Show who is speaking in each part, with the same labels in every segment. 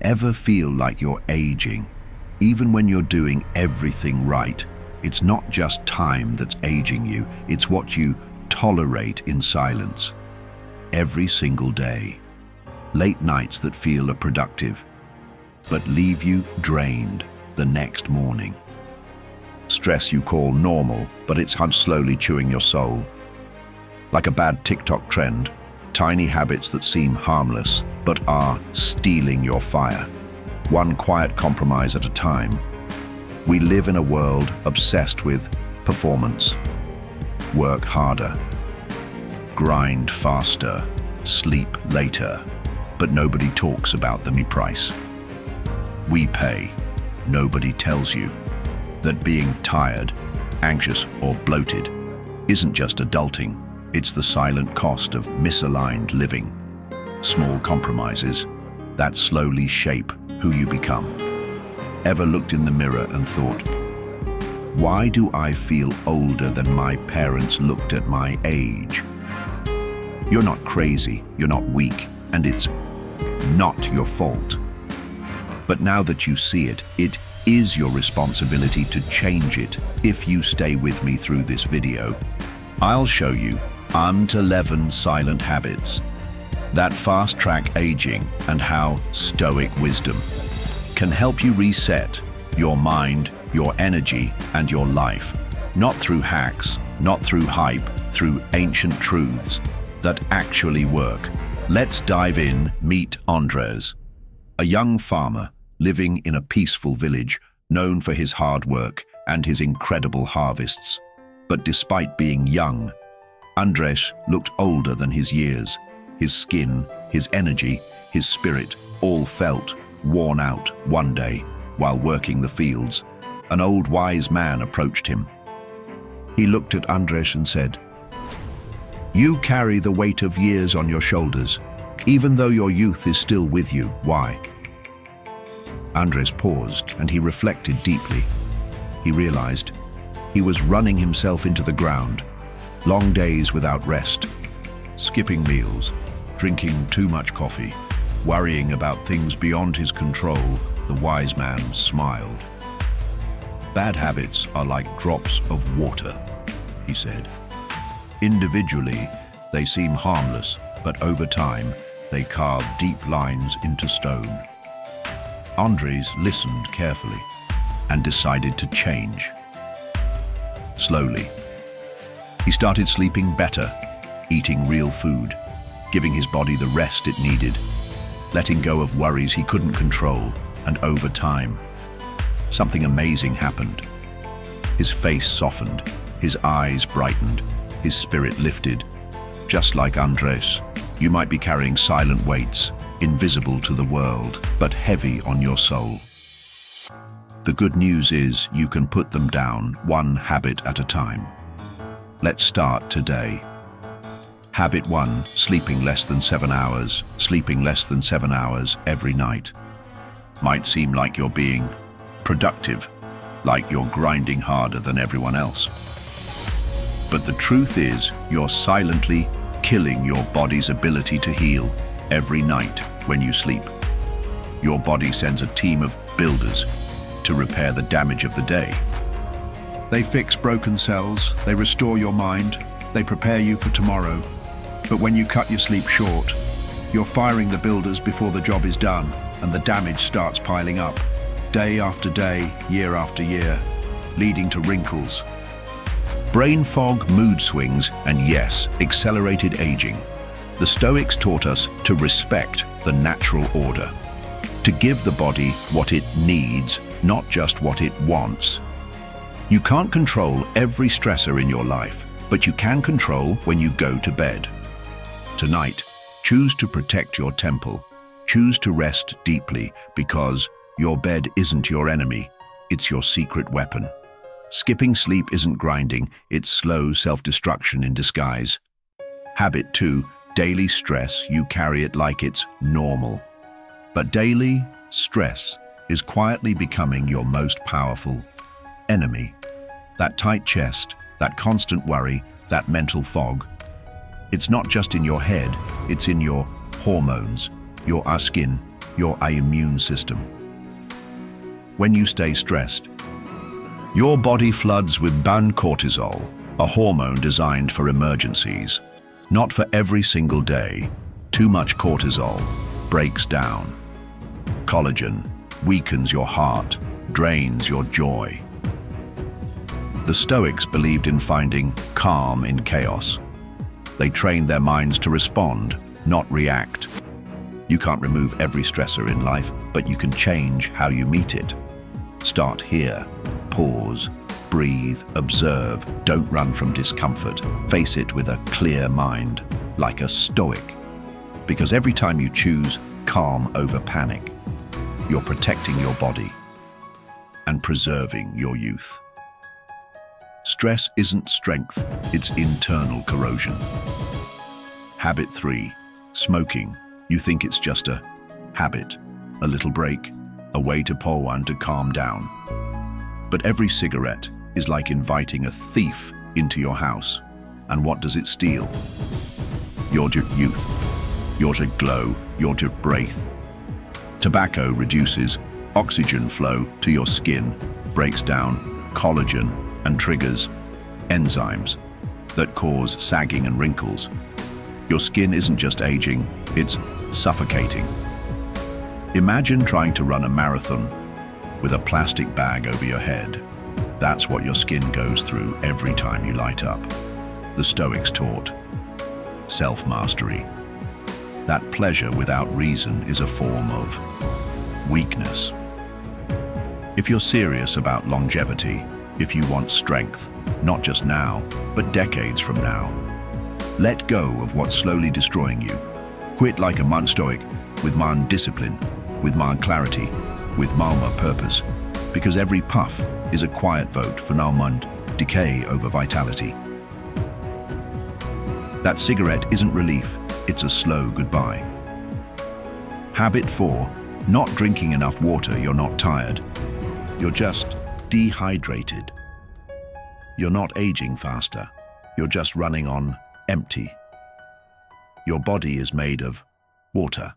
Speaker 1: Ever feel like you're aging? Even when you're doing everything right, it's not just time that's aging you, it's what you tolerate in silence. Every single day. Late nights that feel productive, but leave you drained the next morning. Stress you call normal, but it's slowly chewing your soul. Like a bad TikTok trend, tiny habits that seem harmless, but are stealing your fire. One quiet compromise at a time. We live in a world obsessed with performance. Work harder, grind faster, sleep later, but nobody talks about the price. We pay. Nobody tells you that being tired, anxious, or bloated isn't just adulting, it's the silent cost of misaligned living. Small compromises that slowly shape who you become. Ever looked in the mirror and thought, why do I feel older than my parents looked at my age? You're not crazy, you're not weak, and it's not your fault. But now that you see it, it is your responsibility to change it. If you stay with me through this video, I'll show you Untitled silent habits that fast-track aging and how Stoic wisdom can help you reset your mind, your energy, and your life. Not through hacks, not through hype, through ancient truths that actually work. Let's dive in. Meet Andres, a young farmer living in a peaceful village known for his hard work and his incredible harvests. But despite being young, Andres looked older than his years. His skin, his energy, his spirit all felt worn out. One day, while working the fields, an old wise man approached him. He looked at Andres and said, "You carry the weight of years on your shoulders, even though your youth is still with you. Why?" Andres paused and he reflected deeply. He realized he was running himself into the ground. Long days without rest, skipping meals, drinking too much coffee, worrying about things beyond his control. The wise man smiled. "Bad habits are like drops of water," he said. "Individually, they seem harmless, but over time, they carve deep lines into stone." Andres listened carefully and decided to change. Slowly, he started sleeping better, eating real food, giving his body the rest it needed, letting go of worries he couldn't control, and over time, something amazing happened. His face softened, his eyes brightened, his spirit lifted. Just like Andres, you might be carrying silent weights, invisible to the world, but heavy on your soul. The good news is you can put them down one habit at a time. Let's start today. Habit 1, sleeping less than 7 hours. Sleeping less than 7 hours every night. Might seem like you're being productive, like you're grinding harder than everyone else. But the truth is, you're silently killing your body's ability to heal every night when you sleep. Your body sends a team of builders to repair the damage of the day. They fix broken cells, they restore your mind, they prepare you for tomorrow. But when you cut your sleep short, you're firing the builders before the job is done, and the damage starts piling up, day after day, year after year, leading to wrinkles, brain fog, mood swings, and yes, accelerated aging. The Stoics taught us to respect the natural order, to give the body what it needs, not just what it wants. You can't control every stressor in your life, but you can control when you go to bed. Tonight, choose to protect your temple. Choose to rest deeply, because your bed isn't your enemy, it's your secret weapon. Skipping sleep isn't grinding, it's slow self-destruction in disguise. Habit 2, daily stress. You carry it like it's normal. But daily stress is quietly becoming your most powerful enemy. That tight chest, that constant worry, that mental fog. It's not just in your head, it's in your hormones, your skin, your immune system. When you stay stressed, your body floods with bad cortisol, a hormone designed for emergencies. Not for every single day. Too much cortisol breaks down. Collagen weakens your heart, drains your joy. The Stoics believed in finding calm in chaos. They trained their minds to respond, not react. You can't remove every stressor in life, but you can change how you meet it. Start here. Pause, breathe, observe. Don't run from discomfort. Face it with a clear mind, like a Stoic. Because every time you choose calm over panic, you're protecting your body and preserving your youth. Stress isn't strength, it's internal corrosion. Habit 3. Smoking. You think it's just a habit, a little break, a way to pull one to calm down. But every cigarette is like inviting a thief into your house. And what does it steal? Your youth, your glow, your breath. Tobacco reduces oxygen flow to your skin, breaks down collagen, and triggers enzymes that cause sagging and wrinkles. Your skin isn't just aging, it's suffocating. Imagine trying to run a marathon with a plastic bag over your head. That's what your skin goes through every time you light up. The Stoics taught self-mastery. That pleasure without reason is a form of weakness. If you're serious about longevity, if you want strength, not just now, but decades from now, let go of what's slowly destroying you. Quit like a monk Stoic, with mind discipline, with mind clarity, with mind purpose, because every puff is a quiet vote for mind decay over vitality. That cigarette isn't relief, it's a slow goodbye. Habit 4. Not drinking enough water. You're not tired. You're just dehydrated. You're not aging faster. You're just running on empty. Your body is made of water.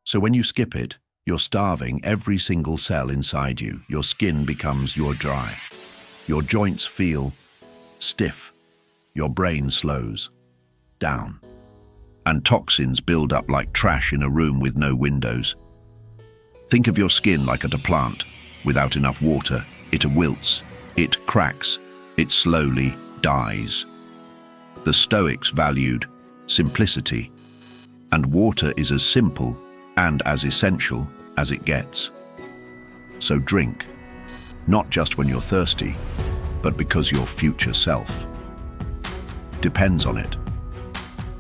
Speaker 1: So when you skip it, you're starving every single cell inside you. Your skin becomes dry. Your joints feel stiff. Your brain slows down. And toxins build up like trash in a room with no windows. Think of your skin like a plant. Without enough water, it wilts, it cracks, it slowly dies. The Stoics valued simplicity, and water is as simple and as essential as it gets. So drink, not just when you're thirsty, but because your future self depends on it.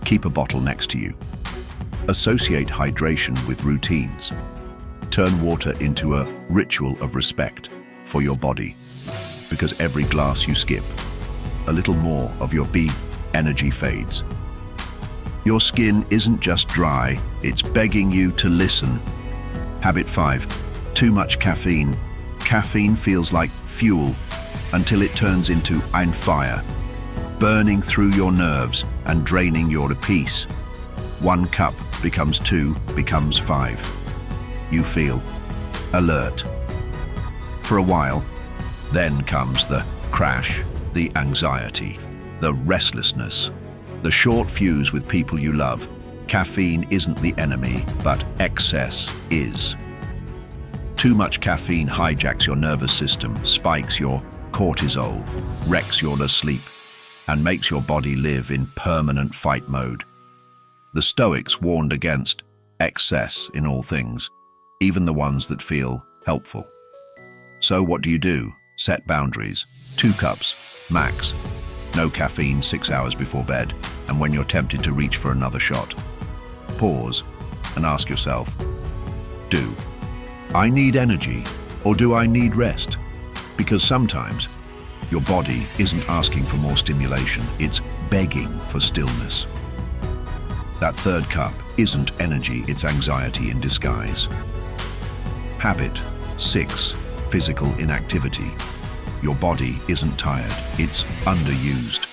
Speaker 1: Keep a bottle next to you. Associate hydration with routines. Turn water into a ritual of respect for your body, because every glass you skip, a little more of your energy fades. Your skin isn't just dry, it's begging you to listen. Habit 5. Too much caffeine. Caffeine feels like fuel until it turns into ein fire, burning through your nerves and draining your peace. 1 cup becomes 2, becomes 5. You feel alert for a while. Then comes the crash, the anxiety, the restlessness, the short fuse with people you love. Caffeine isn't the enemy, but excess is. Too much caffeine hijacks your nervous system, spikes your cortisol, wrecks your sleep, and makes your body live in permanent fight mode. The Stoics warned against excess in all things, even the ones that feel helpful. So what do? Set boundaries. 2 cups, max. No caffeine 6 hours before bed, and when you're tempted to reach for another shot, pause and ask yourself, do I need energy or do I need rest? Because sometimes your body isn't asking for more stimulation, it's begging for stillness. That 3rd cup isn't energy, it's anxiety in disguise. Habit 6. Physical inactivity. Your body isn't tired, it's underused.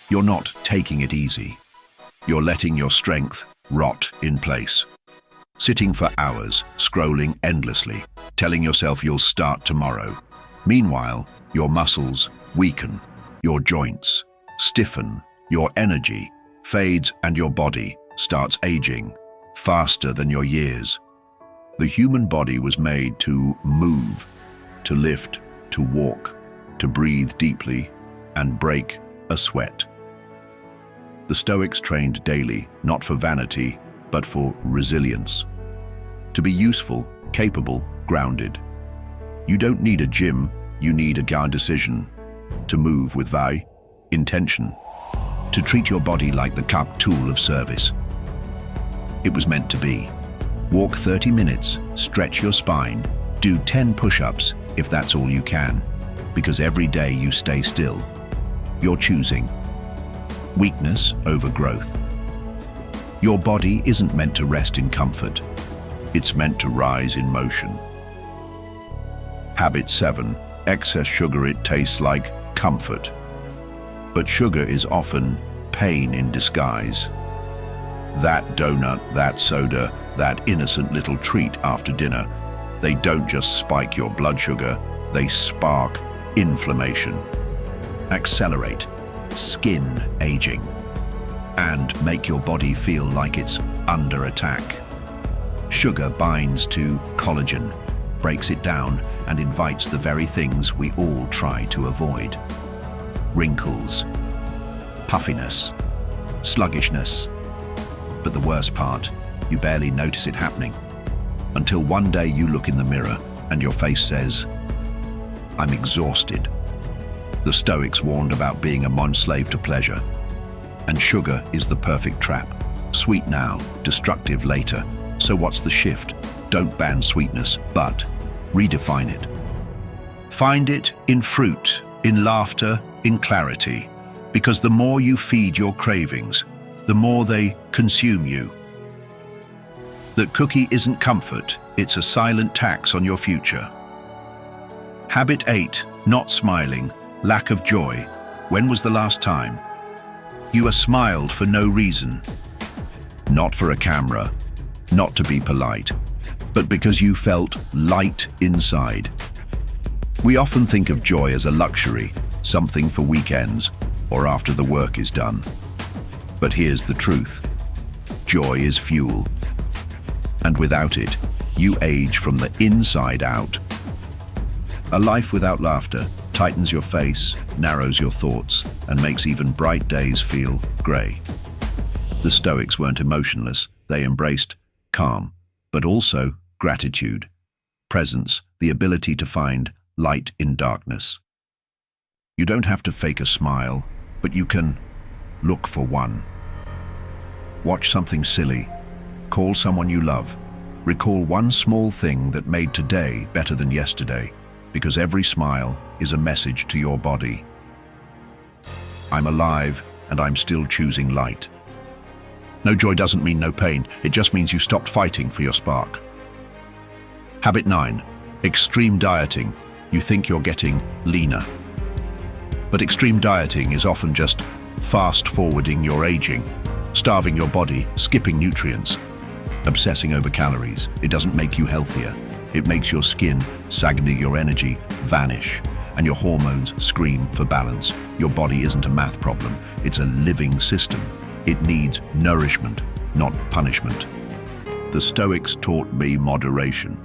Speaker 1: You're not taking it easy. You're letting your strength rot in place. sitting for hours, scrolling endlessly, telling yourself you'll start tomorrow. Meanwhile, your muscles weaken, your joints stiffen, your energy fades, and your body starts aging faster than your years. The human body was made to move, to lift, to walk, to breathe deeply, and break a sweat. The Stoics trained daily, not for vanity, but for resilience. To be useful, capable, grounded. You don't need a gym, you need a guide decision. To move with intention. To treat your body like the cup tool of service. It was meant to be. Walk 30 minutes, stretch your spine, do 10 push-ups if that's all you can, because every day you stay still, you're choosing weakness over growth. Your body isn't meant to rest in comfort. It's meant to rise in motion. Habit 7. Excess sugar. It tastes like comfort. But sugar is often pain in disguise. That donut, that soda, that innocent little treat after dinner, they don't just spike your blood sugar, they spark inflammation, accelerate skin aging, and make your body feel like it's under attack. Sugar binds to collagen, breaks it down, and invites the very things we all try to avoid. Wrinkles, puffiness, sluggishness. But the worst part, you barely notice it happening, until one day you look in the mirror and your face says, "I'm exhausted." The Stoics warned about being a slave to pleasure. And sugar is the perfect trap. Sweet now, destructive later. So what's the shift? Don't ban sweetness, but redefine it. Find it in fruit, in laughter, in clarity. Because the more you feed your cravings, the more they consume you. That cookie isn't comfort, it's a silent tax on your future. Habit 8, not smiling, lack of joy. When was the last time you have smiled for no reason? Not for a camera, not to be polite, but because you felt light inside. We often think of joy as a luxury, something for weekends or after the work is done. But here's the truth. Joy is fuel. And without it, you age from the inside out. A life without laughter tightens your face, narrows your thoughts, and makes even bright days feel grey. The Stoics weren't emotionless. They embraced calm, but also gratitude, presence, the ability to find light in darkness. You don't have to fake a smile, but you can look for one. Watch something silly, call someone you love, recall one small thing that made today better than yesterday, because every smile is a message to your body. I'm alive and I'm still choosing light. No joy doesn't mean no pain, it just means you stopped fighting for your spark. Habit 9, extreme dieting. You think you're getting leaner. But extreme dieting is often just fast-forwarding your aging, starving your body, skipping nutrients, obsessing over calories. It doesn't make you healthier. It makes your skin saggy, your energy vanish, and your hormones scream for balance. Your body isn't a math problem, it's a living system. It needs nourishment, not punishment. The Stoics taught me moderation,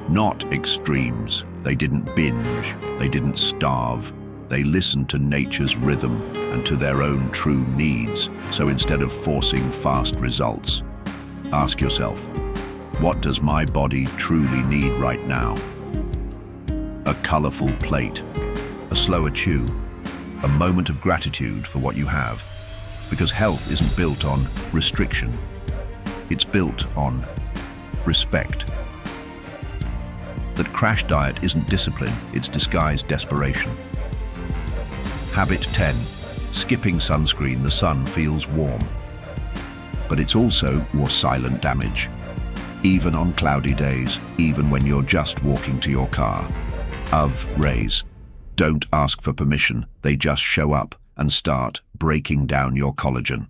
Speaker 1: not extremes. They didn't binge, they didn't starve. They listened to nature's rhythm and to their own true needs. So instead of forcing fast results, ask yourself, what does my body truly need right now? A colorful plate, a slower chew, a moment of gratitude for what you have. Because health isn't built on restriction. It's built on respect. That crash diet isn't discipline, it's disguised desperation. Habit 10, skipping sunscreen. The sun feels warm, but it's also more silent damage. Even on cloudy days, even when you're just walking to your car. Rays don't ask for permission, they just show up and start breaking down your collagen.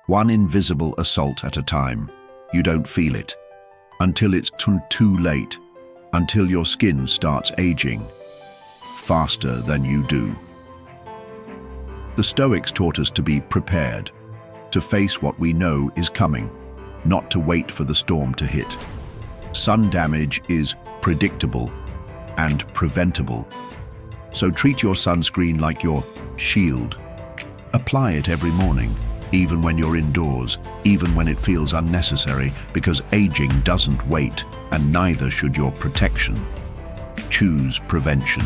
Speaker 1: One invisible assault at a time. You don't feel it. Until it's too late. Until your skin starts aging faster than you do. The Stoics taught us to be prepared, to face what we know is coming, not to wait for the storm to hit. Sun damage is predictable and preventable. So treat your sunscreen like your shield. Apply it every morning, even when you're indoors, even when it feels unnecessary, because aging doesn't wait, and neither should your protection. Choose prevention.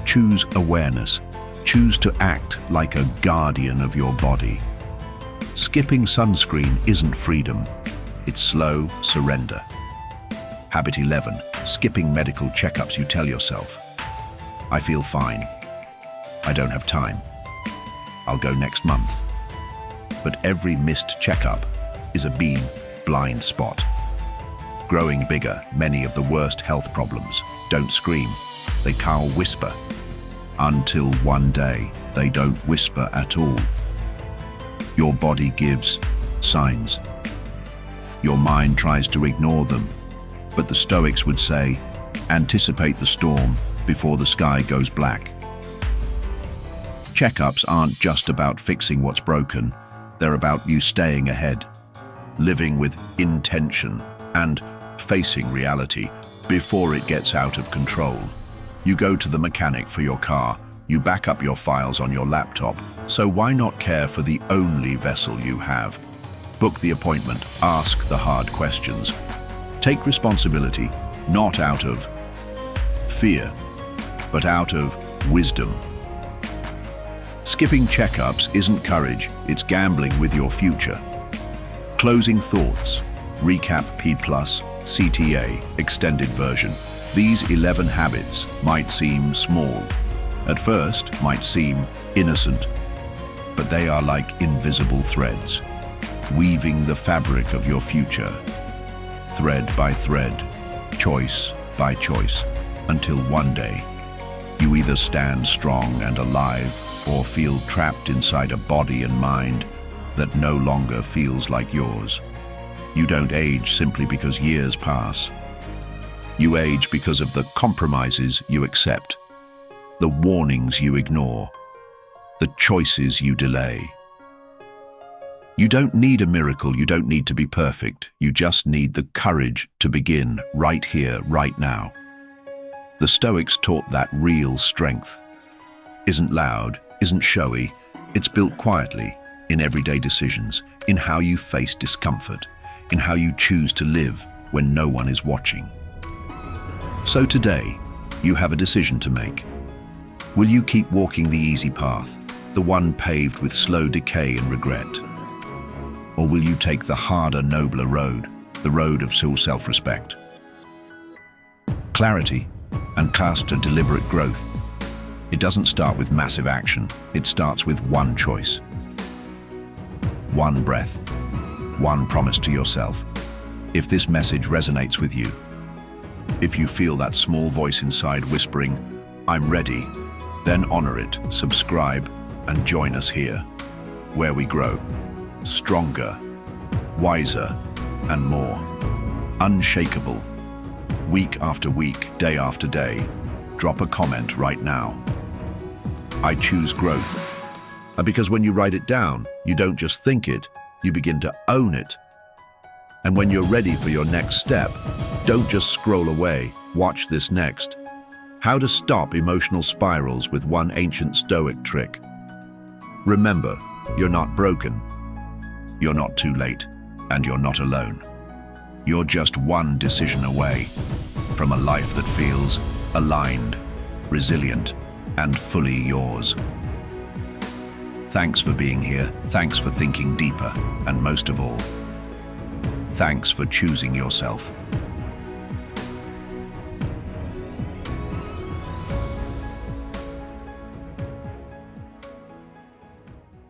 Speaker 1: Choose awareness. Choose to act like a guardian of your body. Skipping sunscreen isn't freedom. It's slow surrender. Habit 11. Skipping medical checkups. You tell yourself, I feel fine. I don't have time. I'll go next month. But every missed checkup is a blind spot. Growing bigger, many of the worst health problems don't scream, they whisper. Until one day, they don't whisper at all. Your body gives signs. Your mind tries to ignore them, but the Stoics would say, anticipate the storm before the sky goes black. Checkups aren't just about fixing what's broken, they're about you staying ahead, living with intention, and facing reality before it gets out of control. You go to the mechanic for your car, you back up your files on your laptop, so why not care for the only vessel you have? Book the appointment, ask the hard questions. Take responsibility, not out of fear, but out of wisdom. Skipping checkups isn't courage, it's gambling with your future. Closing thoughts. Recap P+, CTA, extended version. These 11 habits might seem small. At first, might seem innocent. But they are like invisible threads, weaving the fabric of your future. Thread by thread, choice by choice, until one day, you either stand strong and alive or feel trapped inside a body and mind that no longer feels like yours. You don't age simply because years pass. You age because of the compromises you accept, the warnings you ignore, the choices you delay. You don't need a miracle, you don't need to be perfect. You just need the courage to begin right here, right now. The Stoics taught that real strength isn't loud, isn't showy, it's built quietly in everyday decisions, in how you face discomfort, in how you choose to live when no one is watching. So today, you have a decision to make. Will you keep walking the easy path, the one paved with slow decay and regret? Or will you take the harder, nobler road, the road of self-respect? Clarity and cast a deliberate growth. It doesn't start with massive action, it starts with one choice. One breath, one promise to yourself. If this message resonates with you, if you feel that small voice inside whispering, I'm ready, then honor it, subscribe, and join us here, where we grow, stronger, wiser, and more. Unshakable. Week after week, day after day. Drop a comment right now. I choose growth. Because when you write it down, you don't just think it, you begin to own it. And when you're ready for your next step, don't just scroll away, watch this next. How to stop emotional spirals with one ancient Stoic trick. Remember, you're not broken, you're not too late, and you're not alone. You're just one decision away from a life that feels aligned, resilient, and fully yours. Thanks for being here, thanks for thinking deeper, and most of all, thanks for choosing yourself.